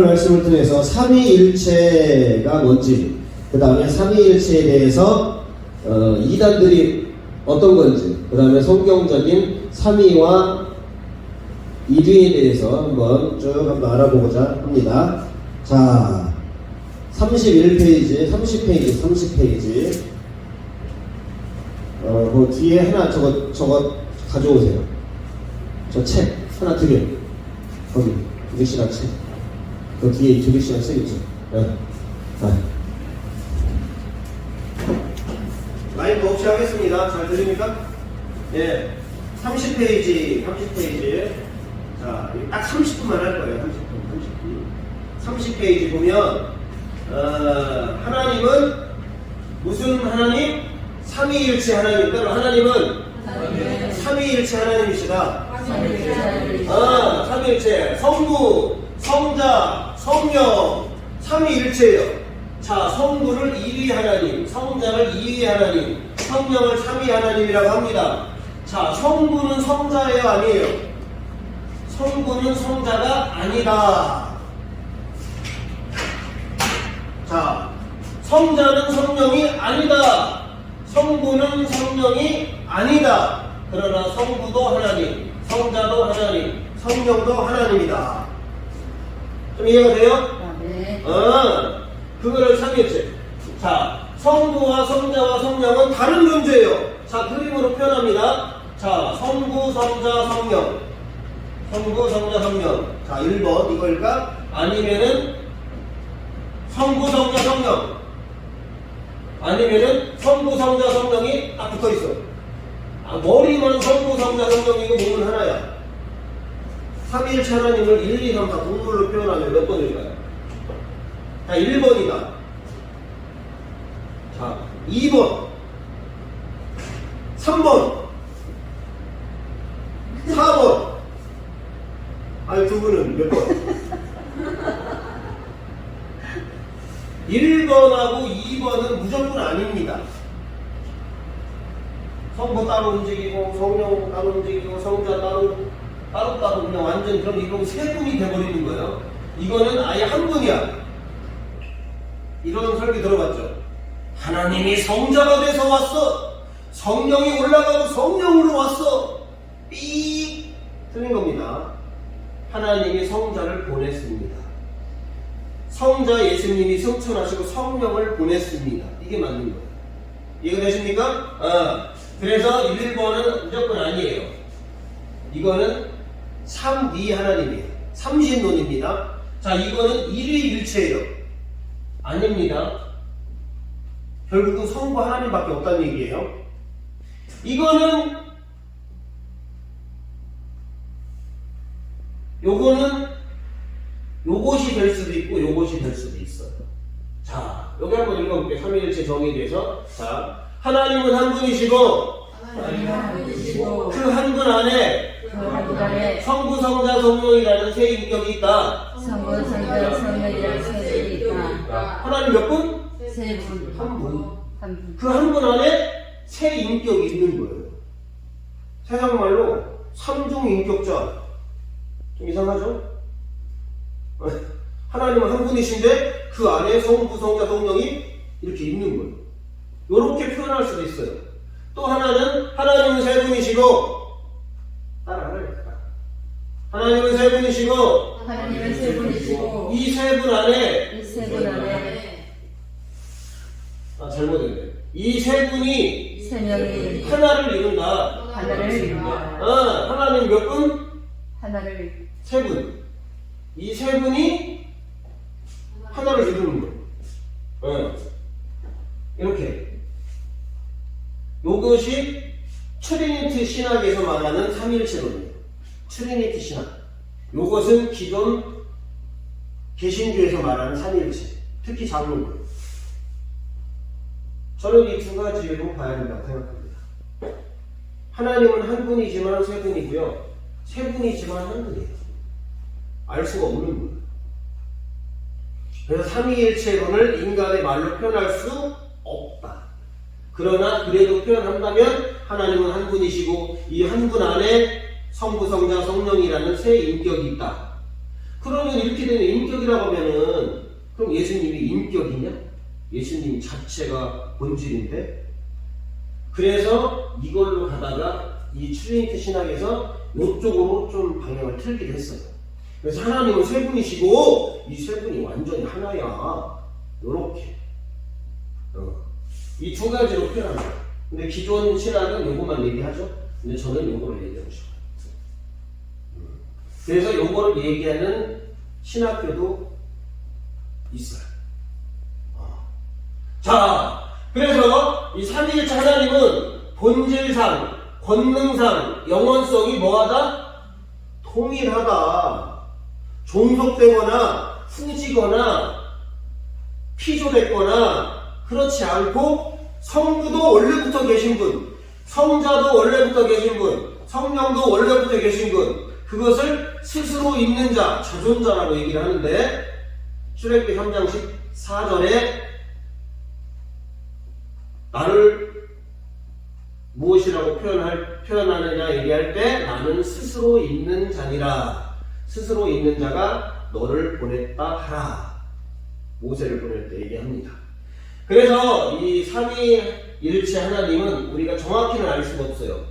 말씀을 통해서 삼위일체가 뭔지, 그 다음에 삼위일체에 대해서 이단들이 어떤 건지, 그 다음에 성경적인 삼위와 이위에 대해서 한번 알아보고자 합니다. 자, 31페이지, 30페이지. 그 뒤에 하나 저거 가져오세요. 저 책 하나 두 개. 거기 200시간 책. 그 뒤에 200시간 책 있죠. 네. 마이크 없이 하겠습니다. 잘 들립니까? 예. 30페이지. 자, 딱 30분만 할 거예요. 30분. 30페이지 보면, 하나님은 무슨 하나님? 삼위일체 하나님. 따로 하나님은 삼위일체 하나님이시다. 삼위일체. 성부, 성자, 성령, 삼위일체예요. 자, 성부를 1위 하나님, 성자를 2위 하나님, 성령을 3위 하나님이라고 합니다. 자, 성부는 성자예요, 아니에요? 성부는 성자가 아니다. 자, 성자는 성령이 아니다. 성부는 성령이 아니다. 그러나 성부도 하나님, 성자도 하나님, 성령도 하나님이다. 좀 이해가 돼요? 네. 그거를 삼위일체. 자, 성부와 성자와 성령은 다른 존재예요. 자, 그림으로 표현합니다. 자, 성부, 성자, 성령. 성부, 성자, 성령. 자, 1번 이걸까? 아니면은 성부, 성자, 성령. 아니면은 성부, 성자, 성령이 딱 붙어있어. 머리만 성부, 성자, 성령이고 몸은 하나야. 삼위일체 하나님을 1, 2, 3, 4 동물로 표현하면 몇 번일까요? 자, 1번이다. 자, 2번. 3번. 4번. 아니, 두 분은 몇 번? 1번하고 2번은 무조건 아닙니다. 성부 따로 움직이고, 성령 따로 움직이고, 성자 따로 그냥 완전 그럼 이거 세 분이 돼버리는 거예요. 이거는 아예 한 분이야. 이런 설교 들어봤죠? 하나님이 성자가 돼서 왔어. 성령이 올라가고 성령으로 왔어. 삐 틀린 겁니다. 하나님이 성자를 보냈습니다. 성자 예수님이 승천하시고 성령을 보냈습니다. 이게 맞는 거예요. 이해가 되십니까? 그래서 1번은 무조건 아니에요. 이거는 삼위 하나님이에요. 삼신론입니다. 자, 이거는 일위일체예요. 아닙니다. 결국은 성부 하나님밖에 없다는 얘기예요. 요거는 요것이 될 수도 있고 요것이 될 수도 있어요. 자, 여기 한번 읽어볼게요. 삼위일체 정의에 대해서. 자, 하나님은 한 분이시고 그 한 분 안에 성부, 성자, 성령이라는 세 인격이 있다. 성부, 성자, 성령이라는 세 인격이 있다. 하나님 몇 분? 세 분. 한 분. 그 한 분 안에 세 인격이 있는 거예요. 세상 말로 삼중 인격자. 좀 이상하죠? 하나님은 한 분이신데 그 안에 성부, 성자, 성령이 이렇게 있는 거예요. 이렇게 표현할 수도 있어요. 또 하나는 하나님은 세 분이시고 따라하래요. 하나님은 세 분이시고 이 세 분 안에 잘못했네. 이 세 분이 세 명이 하나를 이룬다. 하나님 몇 분? 하나를 세 분. 이 세 분이 하나를 이루는 거예요. 이렇게. 요것이 트리니티 신학에서 말하는 삼위일체론이에요. 트리니티 신학. 요것은 기존 개신교에서 말하는 삼위일체. 특히 장로교. 저는 이 두 가지로 봐야 된다고 생각합니다. 하나님은 한 분이지만 세 분이고요. 세 분이지만 한 분이에요. 알 수가 없는 분. 그래서 삼위일체론을 인간의 말로 표현할 수 없다. 그러나 그래도 표현한다면 하나님은 한 분이시고 이 한 분 안에 성부, 성자, 성령이라는 세 인격이 있다. 그러면 이렇게 되면 인격이라고 하면은 그럼 예수님이 인격이냐? 예수님 자체가 본질인데. 그래서 이걸로 가다가 이 트리니티 신학에서 이쪽으로 좀 방향을 틀기도 했어요. 그래서 하나님은 세 분이시고 이 세 분이 완전히 하나야. 요렇게 이 두 가지로 표현합니다. 근데 기존 신학은 요것만 얘기하죠. 근데 저는 요거를 얘기하고 싶어요. 그래서 요거를 얘기하는 신학교도 있어요. 자, 그래서 이 삼위일체 하나님은 본질상, 권능상, 영원성이 뭐하다? 통일하다. 종속되거나 후지거나 피조됐거나 그렇지 않고 성부도 원래부터 계신 분, 성자도 원래부터 계신 분, 성령도 원래부터 계신 분, 그것을 스스로 있는 자, 자존자라고 얘기를 하는데 출애굽기 3장 14절에 나를 무엇이라고 표현하느냐 얘기할 때 나는 스스로 있는 자니라. 스스로 있는 자가 너를 보냈다 하라. 모세를 보낼 때 얘기합니다. 그래서 이 삼위일체 하나님은 우리가 정확히는 알 수가 없어요.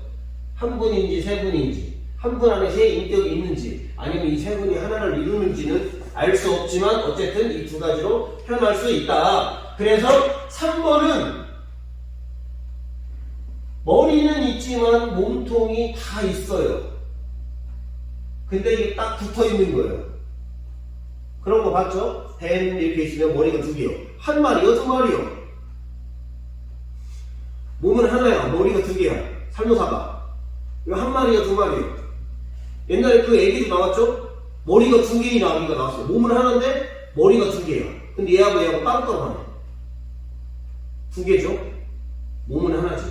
한 분인지 세 분인지, 한 분 안에 세 인격이 있는지, 아니면 이 세 분이 하나를 이루는지는 알 수 없지만 어쨌든 이 두 가지로 표현할 수 있다. 그래서 3번은 머리는 있지만 몸통이 다 있어요. 근데 이게 딱 붙어 있는 거예요. 그런 거 봤죠? 뱀 이렇게 있으면 머리가 두 개요. 한 마리요, 두 마리요. 몸은 하나야, 머리가 두 개야. 살모사가. 이거 한 마리요, 두 마리요. 옛날에 그 애기도 나왔죠? 머리가 두 개의 아기가 나왔어요. 몸은 하나인데 머리가 두 개야. 근데 얘하고 따로따로 하네. 두 개죠? 몸은 하나지.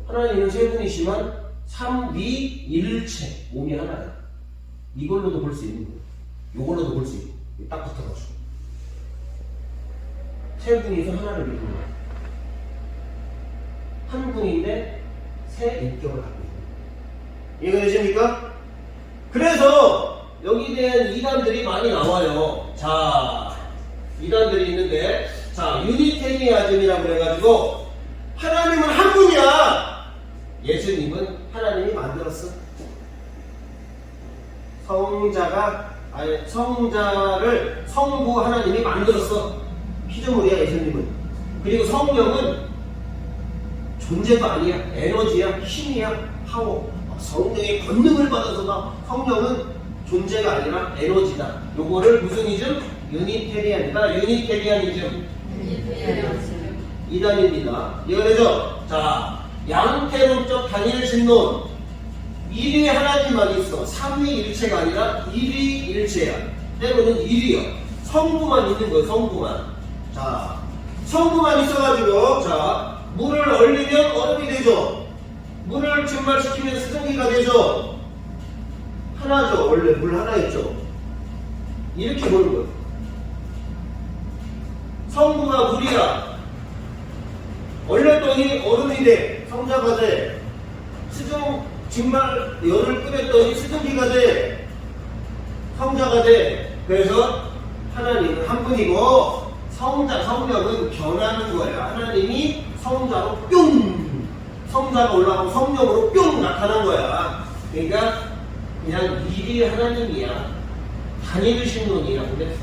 하나님은 세 분이시만 삼위일체, 몸이 하나야. 이걸로도 볼 수 있는 거예요. 이걸로도 볼 수 있고 딱 붙어가지고 세 분이서 하나를 이루는 거예요. 한 분인데 세 인격을 갖고 있는 거예요. 이해가 되십니까? 그래서 여기에 대한 이단들이 많이 나와요. 자, 이단들이 있는데, 자, 유니테리아즘이라고 그래가지고 하나님은 한 분이야. 예수님은 하나님이 만들었어. 성자를 성부 하나님이 만들었어. 피조물이야 예수님은. 그리고 성령은 존재가 아니야. 에너지야, 힘이야, 파워. 성령의 권능을 받아서 성령은 존재가 아니라 에너지다. 요거를 무슨 이즘? 유니테리안이다. 유니테리안이즘. 이단입니다. 이해가 되죠? 자, 양태론적 단일신론. 일위 하나님만 있어. 삼위일체가 아니라 일위일체야. 때로는 일위야. 성부만 있는 거예요. 성부만. 자, 성부만 있어가지고 자, 물을 얼리면 얼음이 되죠. 물을 증발시키면 수증기가 되죠. 하나죠. 원래 물 하나 있죠. 이렇게 보는 거예요. 성부가 물이야. 얼렸더니 얼음이 돼. 성자가 돼. 정말 열을 끓였더니 수증기가 돼. 성자가 돼. 그래서 하나님은 한 분이고 성자, 성령은 변하는 거예요. 하나님이 성자로 뿅! 성자가 올라가고 성령으로 뿅! 나타난 거야. 그러니까 그냥 일이 하나님이야. 단일신론이야. 근데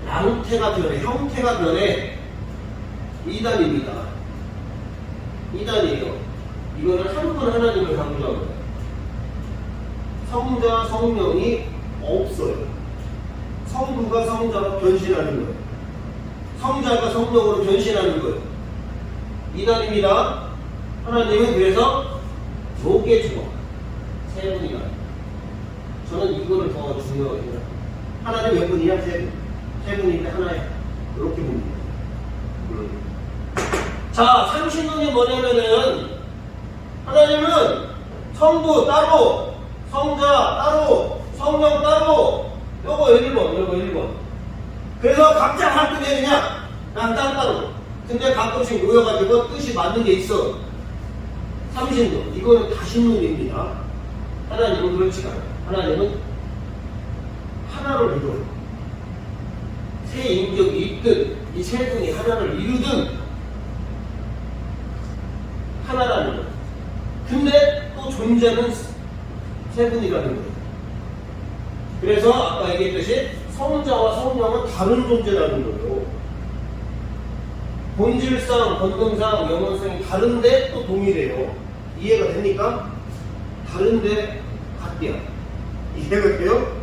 양태가 변해. 형태가 변해. 이단입니다. 이단이에요. 이거는 한 분 하나님을 강조하는 거예요. 성자, 성령이 없어요. 성부가 성자로 변신하는 거예요. 성자가 성령으로 변신하는 거예요. 이단입니다. 하나님은 그래서 요게 좋아. 세 분이다. 저는 이거를 더 중요하게 생각해요. 하나님 몇 분이야? 세 분. 세 분인데 하나야. 이렇게 봅니다. 자, 삼신론이 뭐냐면은 하나님은 성부 따로, 성자 따로, 성령 따로. 요거 1번, 요거 1번. 그래서 각자 할 때 그냥 난 따로. 근데 가끔씩 모여가지고 뜻이 맞는 게 있어. 삼신론. 이거는 다신론입니다. 하나님은 그렇지가 않아요. 하나님은 하나를 이루어요. 세 인격이 있든 이 세 분이 하나를 이루든 하나라는 거예요. 근데 또 존재는 세 분이라는 거예요. 그래서 아까 얘기했듯이 성자와 성령은 다른 존재라는 거예요. 본질상, 본능상, 영혼성이 다른데 또 동일해요. 이해가 됩니까? 다른데 같대요. 이해가 돼요?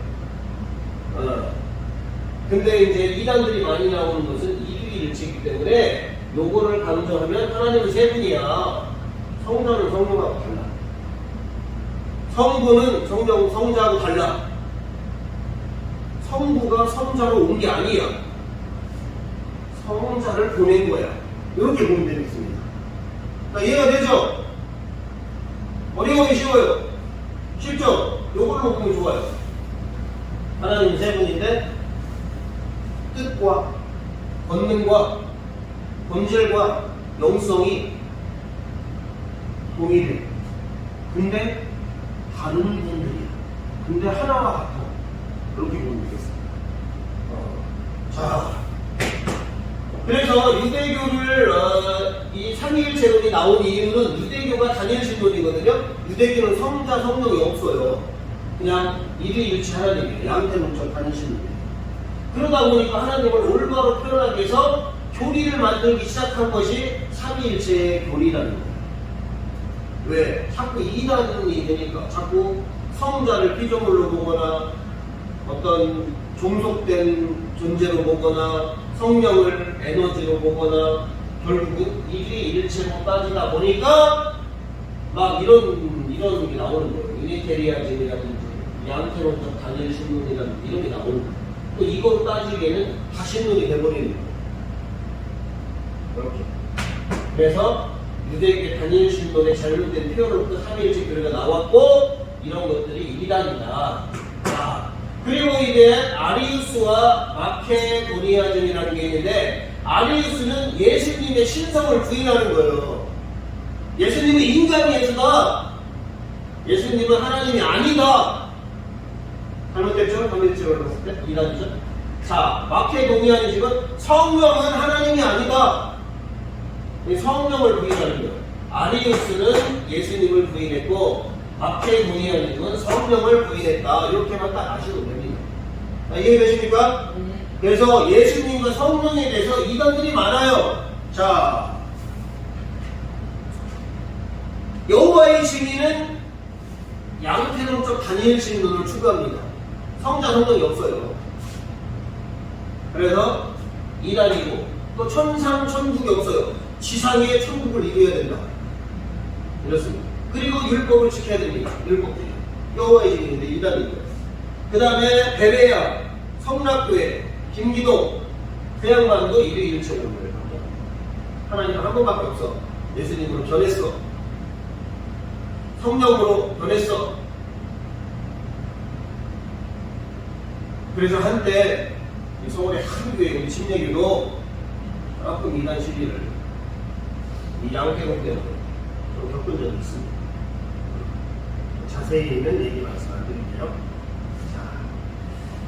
근데 이제 이단들이 많이 나오는 것은 이유일치이기 때문에 요거를 강조하면 하나님은 세 분이야. 성자는 성령하고 달라. 성부는 성자하고 달라. 성부가 성자로 온 게 아니야. 성자를 보낸 거야. 이렇게 보면 되겠습니다. 자, 이해가 되죠? 어려움이 쉬워요. 쉽죠? 요걸로 보면 좋아요. 하나님은 세 분인데 뜻과 권능과 본질과 영성이 동일해. 근데 다른 분들이야. 근데 하나와 같아. 그렇게 보면 되겠습니다. 자, 그래서 유대교를 이 삼위일체론이 나온 이유는 유대교가 단일신론이거든요. 유대교는 성자, 성령이 없어요. 그냥 일위일체 하나님이에요. 양태론적 단일신론이에요. 그러다 보니까 하나님을 올바로 표현하기 위해서 교리를 만들기 시작한 것이 삼위일체의 교리라는 거예요. 왜? 자꾸 이단이 되니까 자꾸 성자를 피조물로 보거나 어떤 종속된 존재로 보거나 성령을 에너지로 보거나 결국은 일위일체로 따지다 보니까 막 이런 게 나오는 거예요. 유니테리아즘이라든지 양태론적 단일신론이라든지 이런 게 나오는 거예요. 또 이걸 따지기에는 다신론이 돼버리는 거예요. 이렇게. 그래서 유대교 단일신론의 잘못된 표현으로부터 삼위일체 교리가 나왔고 이런 것들이 이단이다. 그리고 이제 아리우스와 마케도니아즘이라는 게 있는데 아리우스는 예수님의 신성을 부인하는 거예요. 예수님은 인간 예수다. 예수님은 하나님이 아니다. 잘못됐죠? 삼위일체로 봤을 때 이단이죠. 자, 마케도니아즘은 성령은 하나님이 아니다. 성령을 부인하는 거예요. 아리우스는 예수님을 부인했고 마케도니아즘은 성령을 부인했다. 이렇게만 딱 아시면 됩니다. 이해되십니까? 그래서 예수님과 성령에 대해서 이단들이 많아요. 자, 여호와의 증인은 양태론적 단일신론을 추구합니다. 성자, 성령이 없어요. 그래서 이단이고 또 천상, 천국이 없어요. 지상에 천국을 이루어야 된다. 이렇습니다. 그리고 율법을 지켜야 됩니다. 율법들이. 여호와의 증인인데 이단이고요. 그 다음에 베레야, 성락교회, 김기동, 그 양반도 일위일체론을 합니다. 하나님 한 번밖에 없어. 예수님으로 변했어. 성령으로 변했어. 그래서 한때 서울의 한 교회, 우리 침례교도 조금 이단 시비를 이 양태공 때문에 좀 겪은 적이 있습니다. 자세히는 얘기 말씀 안 드릴게요.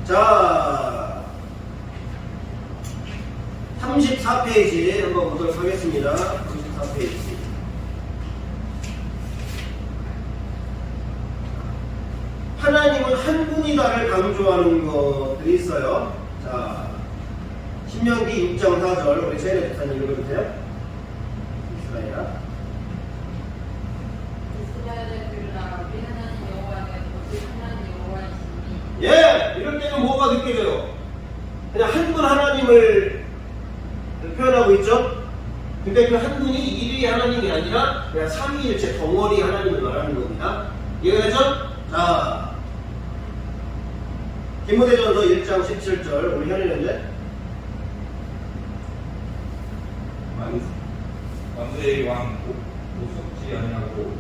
자, 34페이지 한번 보도록 하겠습니다. 34페이지. 하나님은 한 분이다를 강조하는 것들이 있어요. 자, 신명기 6장 4절 우리 세례 목사님 읽어주세요. 이스라엘아. 예! 이럴 때는 뭐가 느껴져요? 그냥 한 분 하나님을 표현하고 있죠? 근데 그 한 분이 일위 하나님이 아니라 그냥 삼위일체 덩어리 하나님을 말하는 겁니다. 이해되죠? 자, 디모데전서 1장 17절 우리 현일 현재 만세의 왕 섭지 아니하고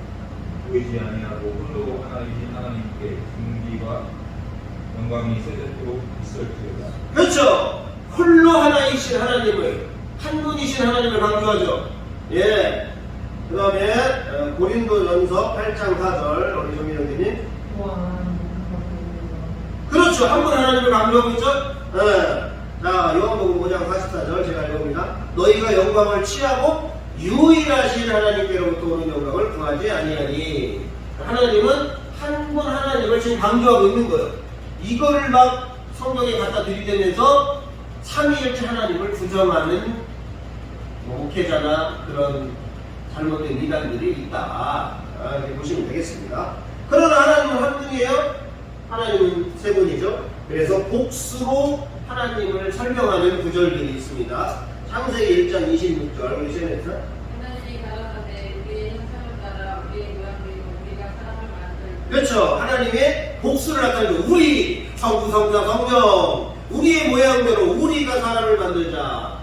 보이지 아니하고 홀로 하나이신 하나님께 존귀와 영광이 세대토록 있을지어다. 그렇죠. 홀로 하나이신 하나님을 한 분이신 하나님을 강조하죠. 예. 그 다음에 고린도전서 8장 4절 우리 정민영님. 그렇죠. 그렇죠. 한 분 하나님을 강조하고 있죠. 예. 자, 요한복음 5장 44절 제가 읽어봅니다. 너희가 영광을 취하고 유일하신 하나님께로부터 오는 영광을 구하지 아니하니. 하나님은 한 분 하나님을 지금 강조하고 있는 거예요. 이거를 막 성경에 갖다 들이대면서 삼위일체 하나님을 부정하는 목회자나 그런 잘못된 이단들이 있다. 이렇게 보시면 되겠습니다. 그러나 하나님은 한 분이에요. 하나님은 세 분이죠. 그래서 복수로 하나님을 설명하는 구절들이 있습니다. 창세기 1장 26절 우리 세네트. 하나님이 가라사대 우리의 형상을 따라 우리의 모양대로 우리가 사람을 만들고. 그렇죠. 하나님의 복수를 나타내는 우리 성부 성자 성령 우리의 모양대로 우리가 사람을 만들자.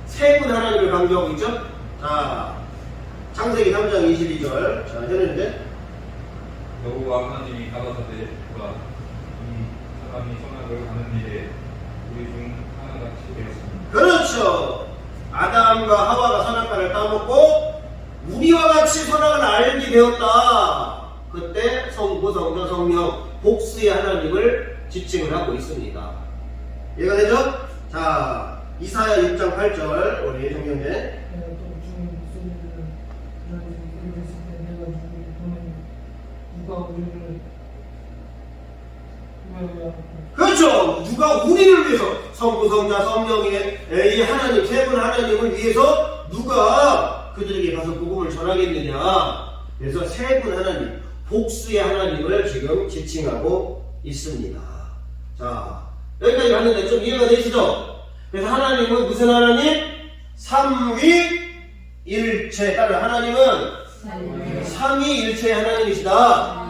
세 분 하나님을 강조하고 있죠. 자, 창세기 3장 22절. 자, 현현인데 여호와 하나님이 가라사대 보라 이 사람이 선악을 하는 일에 우리 중 하나같이 되었습니다. 그렇죠. 아담과 하와가 선악과를 따먹고 우리와 같이 선악을 알게 되었다. 그때 성부, 성자, 성령 복수의 하나님을 지칭을 하고 있습니다. 이해가 되죠? 자, 이사야 6장 8절 우리 성경에 그렇죠. 누가 우리를 위해서 성부, 성자, 성령의 이 하나님 세 분 하나님을 위해서 누가 그들에게 가서 복음을 전하겠느냐. 그래서 세 분 하나님 복수의 하나님을 지금 지칭하고 있습니다. 자, 여기까지 갔는데 좀 이해가 되시죠? 그래서 하나님은 무슨 하나님? 삼위일체. 따라 하나님은 삼위일체의 하나님이시다.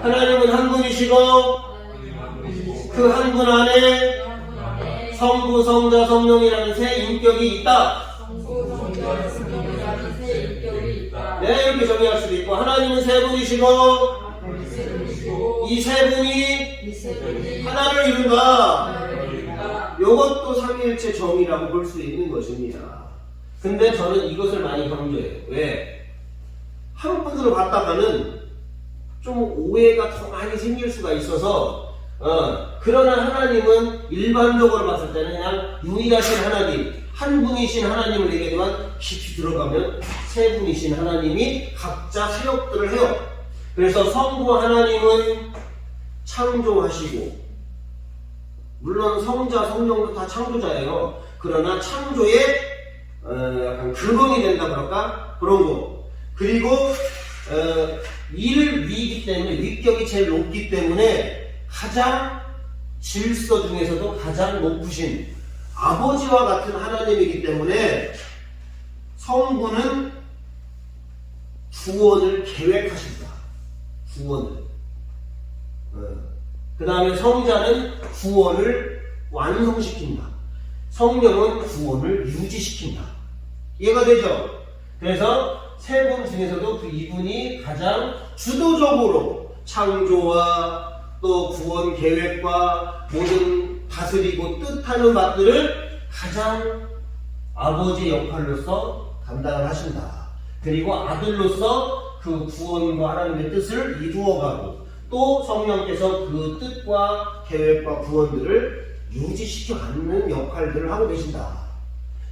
하나님은 한 분이시고 그 한 분 안에 성부, 성자, 성령이라는 세 인격이 있다. 네, 이렇게 정의할 수도 있고 하나님은 세 분이시고 이 세 분이 하나를 이룬다. 이것도 삼위일체 정의라고 볼 수 있는 것입니다. 근데 저는 이것을 많이 강조해요. 왜? 한 분으로 봤다가는 좀 오해가 더 많이 생길 수가 있어서 그러나 하나님은 일반적으로 봤을 때는 그냥 유일하신 하나님, 한 분이신 하나님을 얘기하지만 깊이 들어가면 세 분이신 하나님이 각자 사역들을 해요. 그래서 성부 하나님은 창조하시고 물론 성자, 성령도 다 창조자예요. 그러나 창조의 약간 근원이 된다 그럴까? 그런 거. 그리고 위이기 때문에 위격이 제일 높기 때문에 가장 질서 중에서도 가장 높으신 아버지와 같은 하나님이기 때문에 성부는 구원을 계획하신다. 구원을. 그 다음에 성자는 구원을 완성시킨다. 성령은 구원을 유지시킨다. 이해가 되죠? 그래서 세 분 중에서도 그 이분이 가장 주도적으로 창조와 또 구원 계획과 모든 다스리고 뜻하는 바들을 가장 아버지 역할로서 감당을 하신다. 그리고 아들로서 그 구원과 하나님의 뜻을 이루어가고 또 성령께서 그 뜻과 계획과 구원들을 유지시켜가는 역할들을 하고 계신다.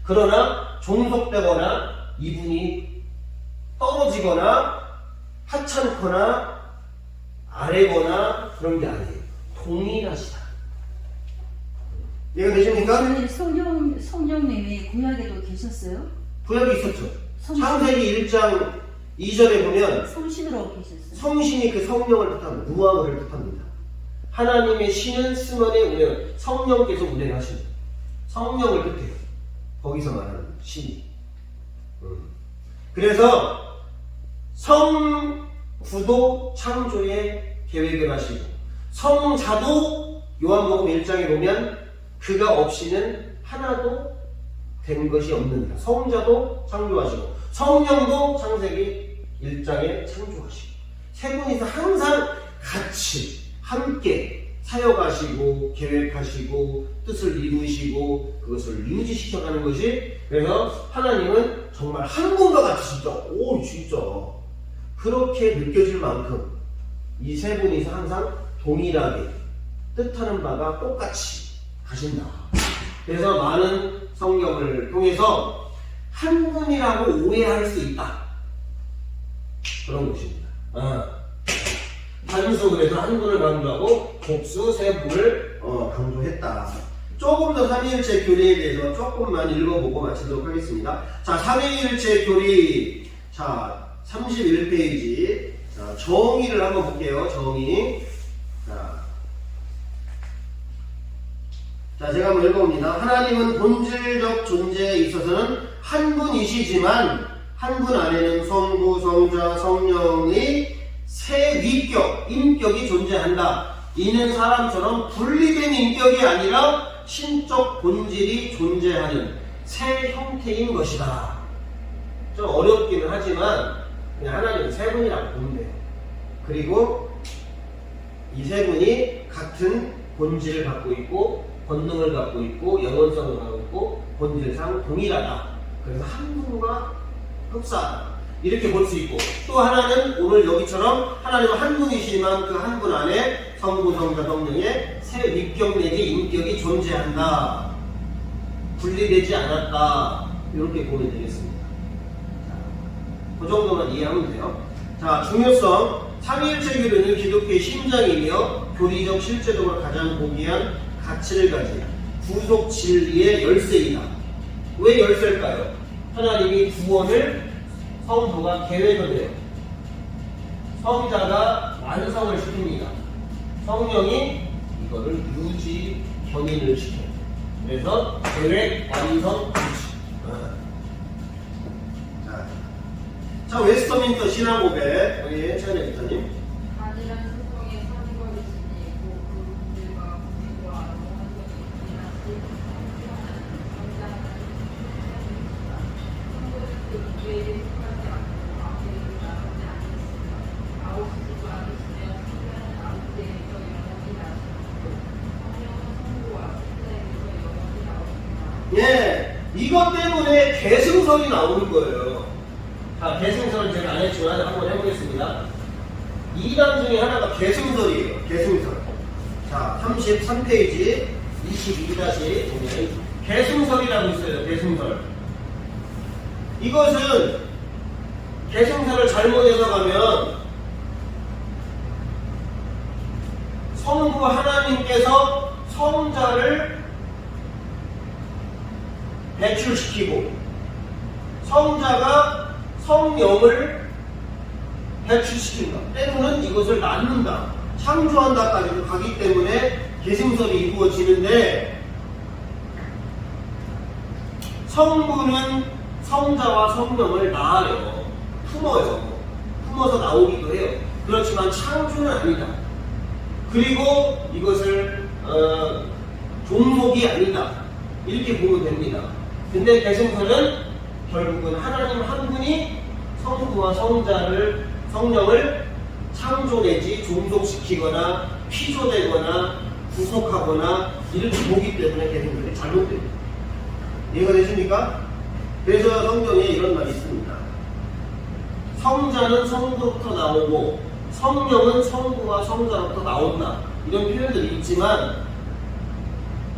그러나 종속되거나 이분이 떨어지거나 하찮거나 아래거나 그런 게 아니에요. 동일하시다. 이해가 되십니까? 성령님이 구약에도 계셨어요? 구약이 있었죠. 창세기 1장 2절에 보면 성신으로 계셨어요. 성신이 그 성령을 뜻합니다. 무함을 뜻합니다. 하나님의 신은 스먼의 운행, 성령께서 운행하십니다. 성령을 뜻해요. 거기서 말하는 신이. 그래서 성부도 창조의 계획을 하시고 성자도 요한복음 1장에 보면 그가 없이는 하나도 된 것이 없느니라. 성자도 창조하시고 성령도 창세기 1장에 창조하시고 세 분이서 항상 같이 함께 사역하시고 계획하시고 뜻을 이루시고 그것을 유지시켜가는 것이 그래서 하나님은 정말 한 분과 같이 진짜 그렇게 느껴질 만큼 이 세 분이서 항상 동일하게 뜻하는 바가 똑같이 가신다. 그래서 많은 성경을 통해서 한 분이라고 오해할 수 있다. 그런 것입니다. 단수 그래서 한 분을 강조하고 복수 세 분을 강조했다. 조금 더 삼위일체 교리에 대해서 조금만 읽어보고 마치도록 하겠습니다. 자, 삼위일체 교리. 자, 31페이지. 자, 정의를 한번 볼게요. 정의. 자, 제가 한번 읽어봅니다. 하나님은 본질적 존재에 있어서는 한 분이시지만 한 분 안에는 성부, 성자, 성령의 세 위격, 인격이 존재한다. 이는 사람처럼 분리된 인격이 아니라 신적 본질이 존재하는 새 형태인 것이다. 좀 어렵기는 하지만 그냥 하나님은 세 분이라고 보면 돼요. 그리고 이 세 분이 같은 본질을 갖고 있고 권능을 갖고 있고 영원성을 갖고 있고 본질상 동일하다. 그래서 한 분과 흡사하다. 이렇게 볼 수 있고 또 하나는 오늘 여기처럼 하나님은 한 분이시지만 그 한 분 안에 성부, 성자, 성령의 새 위격 내지 인격이 존재한다. 분리되지 않았다. 이렇게 보면 되겠습니다. 자, 그 정도만 이해하면 돼요. 자, 중요성. 삼위일체 교리는 기독교의 심장이며 교리적 실제적으로 가장 고귀한 가치를 가진 구속 진리의 열쇠이다. 왜 열쇠일까요? 하나님이 구원을 성부가 계획을 해요. 성자가 완성을 시킵니다. 성령이 이거를 유지, 견인을 시켜요. 그래서 계획, 완성, 유지. 자, 웨스터민스터 신앙고백. 여기 최현애 기자님. 단일한 수성의 사지거리시니 그 분들과 국민과 영원성이 동일하시 성장하는 성장입니다. 성부는 그 무게에 속하지 않고 아무에도 나오지 않겠으며 아우시지도 않으시며 성자는 아우에게서 영원히 나시고 성령은 성부와 성자에게서 영원히 나오십니다. 예, 이것 때문에 계승설이 나오는 거예요. 자, 계승설은 제가 안 했지만 한번 해보겠습니다. 2단 중에 하나가 계승설이에요. 계승설. 자, 33페이지 22다시 보면 계승설이라고 있어요. 계승설. 이것은 계승설을 잘못 해석하면 성부 하나님께서 성자를 배출시키고 성자가 성령을 배출시킨다. 때로는 이것을 낳는다. 창조한다까지도 가기 때문에 계승설이 이루어지는데 성부는 성자와 성령을 낳아요. 품어요. 품어서 나오기도 해요. 그렇지만 창조는 아니다. 그리고 이것을 종목이 아니다. 이렇게 보면 됩니다. 근데 계승설은 결국은 하나님 한 분이 성부와 성령을 창조내지 종속시키거나 피조되거나 구속하거나 이렇게 보기 때문에 계승설이 잘못됩니다. 이해가 되십니까? 그래서 성경에 이런 말이 있습니다. 성자는 성부로부터 나오고 성령은 성부와 성자로부터 나온다. 이런 표현들이 있지만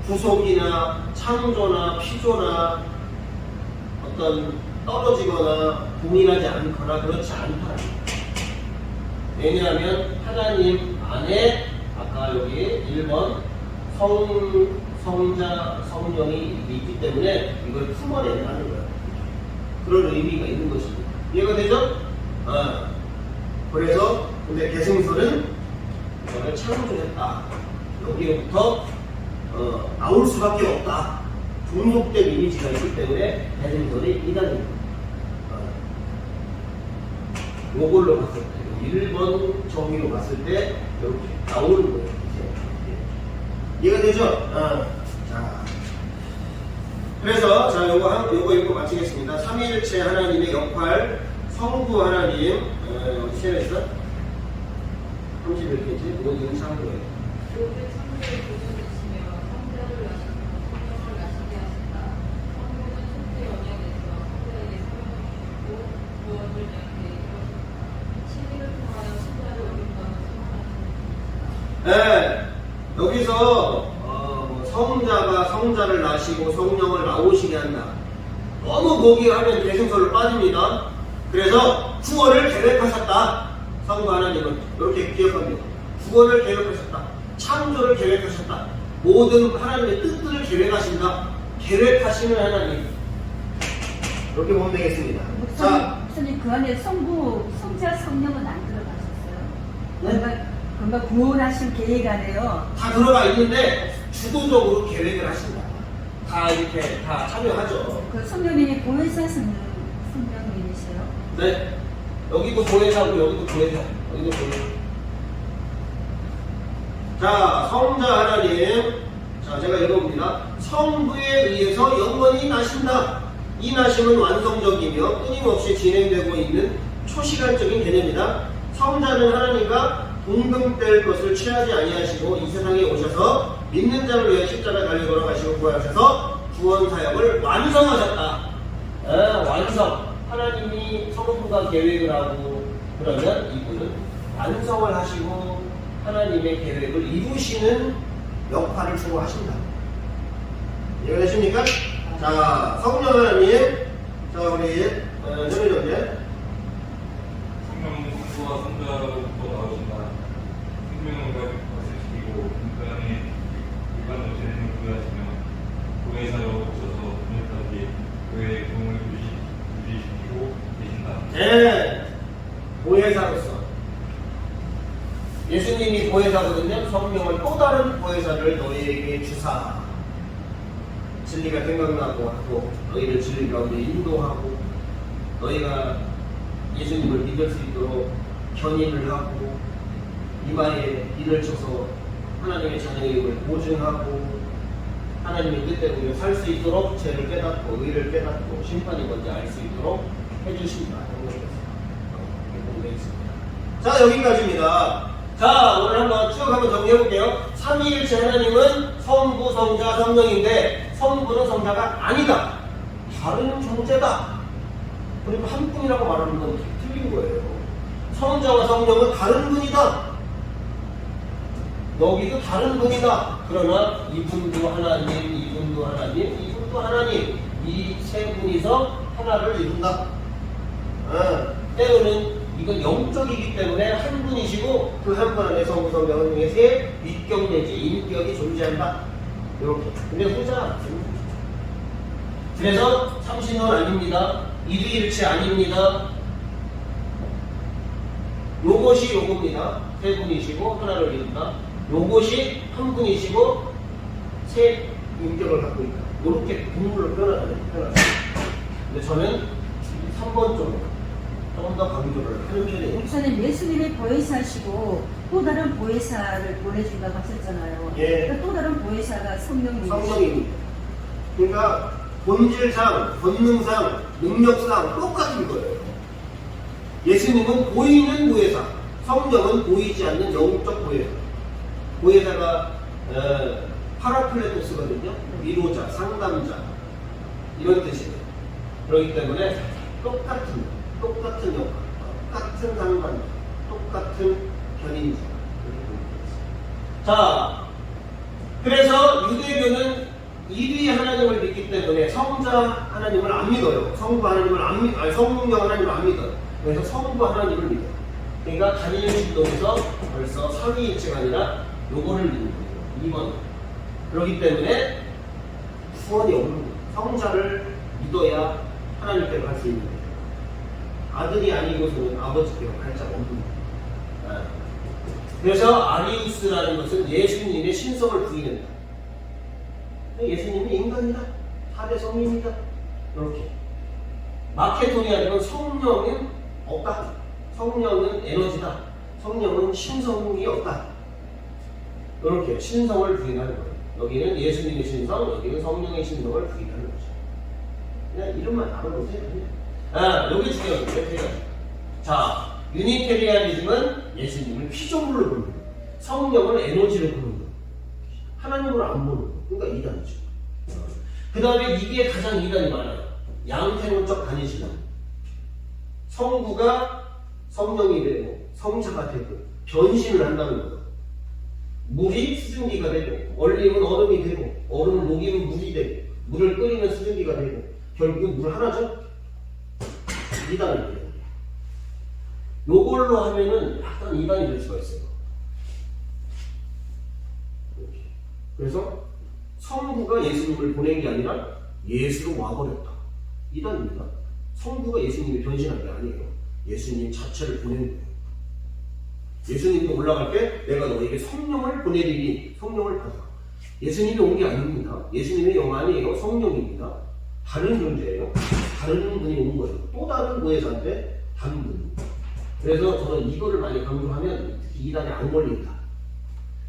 구속이나 창조나 피조나 어떤 떨어지거나 동일하지 않거나 그렇지 않다. 왜냐하면 하나님 안에 아까 여기 1번 성자, 성령이 있기 때문에 이걸 품어낸다는 거예요. 그런 의미가 있는 것입니다. 이해가 되죠? 그래서 근데 계승설은 이거를 창조했다. 여기로부터 나올 수밖에 없다. 종속된 이미지가 있기 때문에 계승설이 이단입니다. 요걸로 봤을 때 1번 정의로 봤을 때 이렇게 나오는 거예요. 이해가 되죠? 자, 그래서 자 요거 읽고 마치겠습니다. 삼위일체 하나님의 역할, 성부 하나님 어디 세례했어? 31페이지 모든 창조예요. 모든 창조의 보존이시며 성자를 낳으시고 성령을 낳으시게 하신다. 성부는 천대 언약에서 성자에게 사명을 주시고 구원을 양에게 이루셨다. 신비를 통하여 신자를 얻는다는 소망하시는 분이시다. 네, 여기서 성자가 성자를 낳으시고 성령을 나오시게 한다. 너무 거기 하면 대승설로 빠집니다. 그래서 구원을 계획하셨다. 성부 하나님은 이렇게 기억합니다. 구원을 계획하셨다. 창조를 계획하셨다. 모든 하나님의 뜻들을 계획하신다. 계획하시는 하나님. 이렇게 보면 되겠습니다. 목사님 그 안에 성부, 성자, 성령은 안 들어가셨어요? 뭔가 구원하신 계획 안에요. 다 들어가 있는데 주도적으로 계획을 하신다. 다 이렇게 다 참여하죠. 그 성령님이 보혜사 성령님이세요? 네. 여기도 보혜사고 여기도 보혜사. 여기도 보혜사. 자, 성자 하나님. 자, 제가 읽어봅니다. 성부에 의해서 영원히 나신다. 이 나심은 완성적이며 끊임없이 진행되고 있는 초시간적인 개념이다. 성자는 하나님과 동등될 것을 취하지 아니하시고 이 세상에 오셔서 믿는 자를 위해 십자가에 달려 걸어가시고 구하셔서 구원 사역을 완성하셨다. 완성. 하나님이 성부가 계획을 하고 그러면 이분은 완성을 하시고 하나님의 계획을 이루시는 역할을 수고하신다. 이해되십니까? 자, 성령 하나님. 자, 우리 현일 형제. 성령은 성부와 성자로부터 나오신다. 생명을 발생시키고 인간의 일반적 재능을 부여하시며 교회사로 오셔서 오늘까지 교회의 도움을 유지시키고 계신다. 네. 보혜사로서. 예수님이 보혜사거든요. 성령을 또 다른 보혜사를 너희에게 주사. 진리가 생각나고 하고 너희를 진리 가운데 인도하고 너희가 예수님을 믿을 수 있도록 견인을 하고 이마에 일을 쳐서 하나님의 자녀임을 보증하고 하나님의 뜻대로 살 수 있도록 죄를 깨닫고 의를 깨닫고 심판이 뭔지 알 수 있도록 해주신다. 자, 여기까지입니다. 자, 오늘 한번 쭉 한번 정리해볼게요. 삼위일체 하나님은 성부, 성자, 성령인데 성부는 성자가 아니다. 다른 존재다. 그리고 한 분이라고 말하는 건 틀린 거예요. 성자와 성령은 다른 분이다. 여기도 다른 분이다. 그러나 이분도 하나님, 이분도 하나님, 이분도 하나님. 이 세 분이서 하나를 이룬다. 때로는 이건 영적이기 때문에 한 분이시고 그 한 분 안에 성부, 성령 중에 세 윗격 내지 인격이 존재한다. 이렇게. 근데 후자. 그래서 삼신론 아닙니다. 이두일체 아닙니다. 요것이 요겁니다. 세 분이시고 하나를 이룬다. 요것이 한 분이시고 세 인격을 갖고 있다. 이렇게 분물로 표현하는. 근데 저는 3번 쪽으로 조금 더 강조를 하는 편이에요. 목사님 예수님이 보혜사시고 또 다른 보혜사를 보내준다고 하셨잖아요. 예. 그러니까 또 다른 보혜사가 성령님이시고. 성령입니다. 그러니까 본질상, 본능상, 능력상 똑같은 거예요. 예수님은 보이는 보혜사, 성령은 보이지 않는 영적 보혜사. 보혜사가 파라클레토스거든요. 위로자, 상담자 이런 뜻이에요. 그렇기 때문에 똑같은 역할, 똑같은 상담자, 똑같은 견인자. 자, 그래서 유대교는 이위 하나님을 믿기 때문에 성자 하나님을 안 믿어요. 성부 하나님을 안 믿어요. 아니, 성령 하나님을 안 믿어요. 그래서 성부 하나님을 믿어요. 그러니까 단일 신론에서 벌써 삼위일체가 아니라 요거를 믿는 거예요. 2번. 그렇기 때문에 구원이 없는 거예요. 성자를 믿어야 하나님께로 갈 수 있는 거예요. 아들이 아니고서는 아버지께로 갈 자가 없는 거예요. 그래서 아리우스라는 것은 예수님의 신성을 부인한다. 예수님이 인간이다. 4대 성인이다. 이렇게. 마케토니아는 성령은 없다. 성령은 에너지다. 성령은 신성이 없다. 이렇게 신성을 부인하는 거예요. 여기는 예수님의 신성, 여기는 성령의 신성을 부인하는 거죠. 그냥 이름만 알아보세요. 여기 중요한 거예요. 자, 유니테리아니즘은 예수님을 피조물로 보는 거예요. 성령을 에너지로 보는 거예요. 하나님을 안 보는 거예요. 그러니까 이단이죠. 그 다음에 이게 가장 이단이 많아요. 양태론적 단위신앙. 성부가 성령이 되고 성자가 되고 변신을 한다는 거예요. 물이 수증기가 되고 얼리면 얼음이 되고 얼음을 녹이면 물이 되고 물을 끓이면 수증기가 되고 결국은 물 하나죠? 이단을 요걸로 하면은 약간 이단이 될 수가 있어요. 이렇게. 그래서 성부가 예수님을 보낸 게 아니라 예수로 와버렸다. 이단입니다. 성부가 예수님이 변신한 게 아니에요. 예수님 자체를 보낸 거예요. 예수님이 올라갈 때 내가 너에게 성령을 보내리니 성령을 받아. 예수님이 온 게 아닙니다. 예수님의 영 아니에요. 성령입니다. 다른 존재예요. 다른 분이 온 거예요. 또 다른 보혜사인데 다른 분입니다. 그래서 저는 이거를 많이 강조하면 특히 이단에 안 걸린다.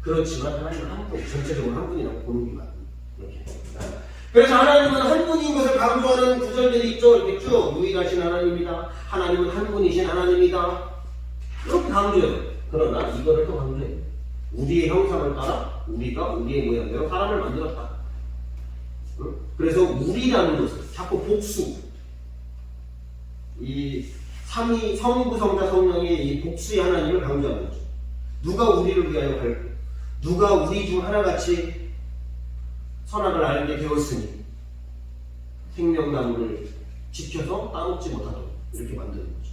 그렇지만 하나님은 한 분, 전체적으로 한 분이라고 보는 게 맞습니다. 이렇게. 그래서 하나님은 한 분인 것을 강조하는 구절들이 있죠. 이렇게 쭉 유일하신 하나님이다. 하나님은 한 분이신 하나님이다. 이렇게 강조해요. 그러나 이거를 또 강조해요. 우리의 형상을 따라 우리가 우리의 모양대로 사람을 만들었다. 응? 그래서 우리라는 것은 자꾸 복수, 이 삼위 성부 성자 성령의 이 복수의 하나님을 강조하는 거죠. 누가 우리를 위하여 갈고 누가 우리 중 하나같이 선악을 알게 되었으니 생명나무를 지켜서 따먹지 못하도록 이렇게 만드는 거죠.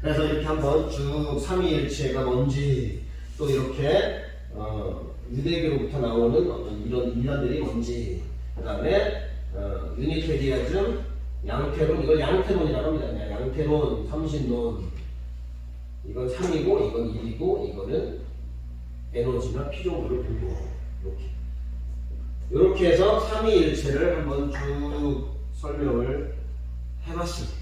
그래서 이렇게 한번 쭉 삼위일체가 뭔지 또 이렇게 유대교로부터 나오는 어떤 이런 이론들이 뭔지 그 다음에 유니테리아즘, 양태론, 이걸 양태론이라고 합니다. 양태론, 삼신론 이건 3이고 이건 1이고 이거는 에너지나 피조물을 보고 이렇게 해서 삼위일체를 한번 쭉 설명을 해봤습니다.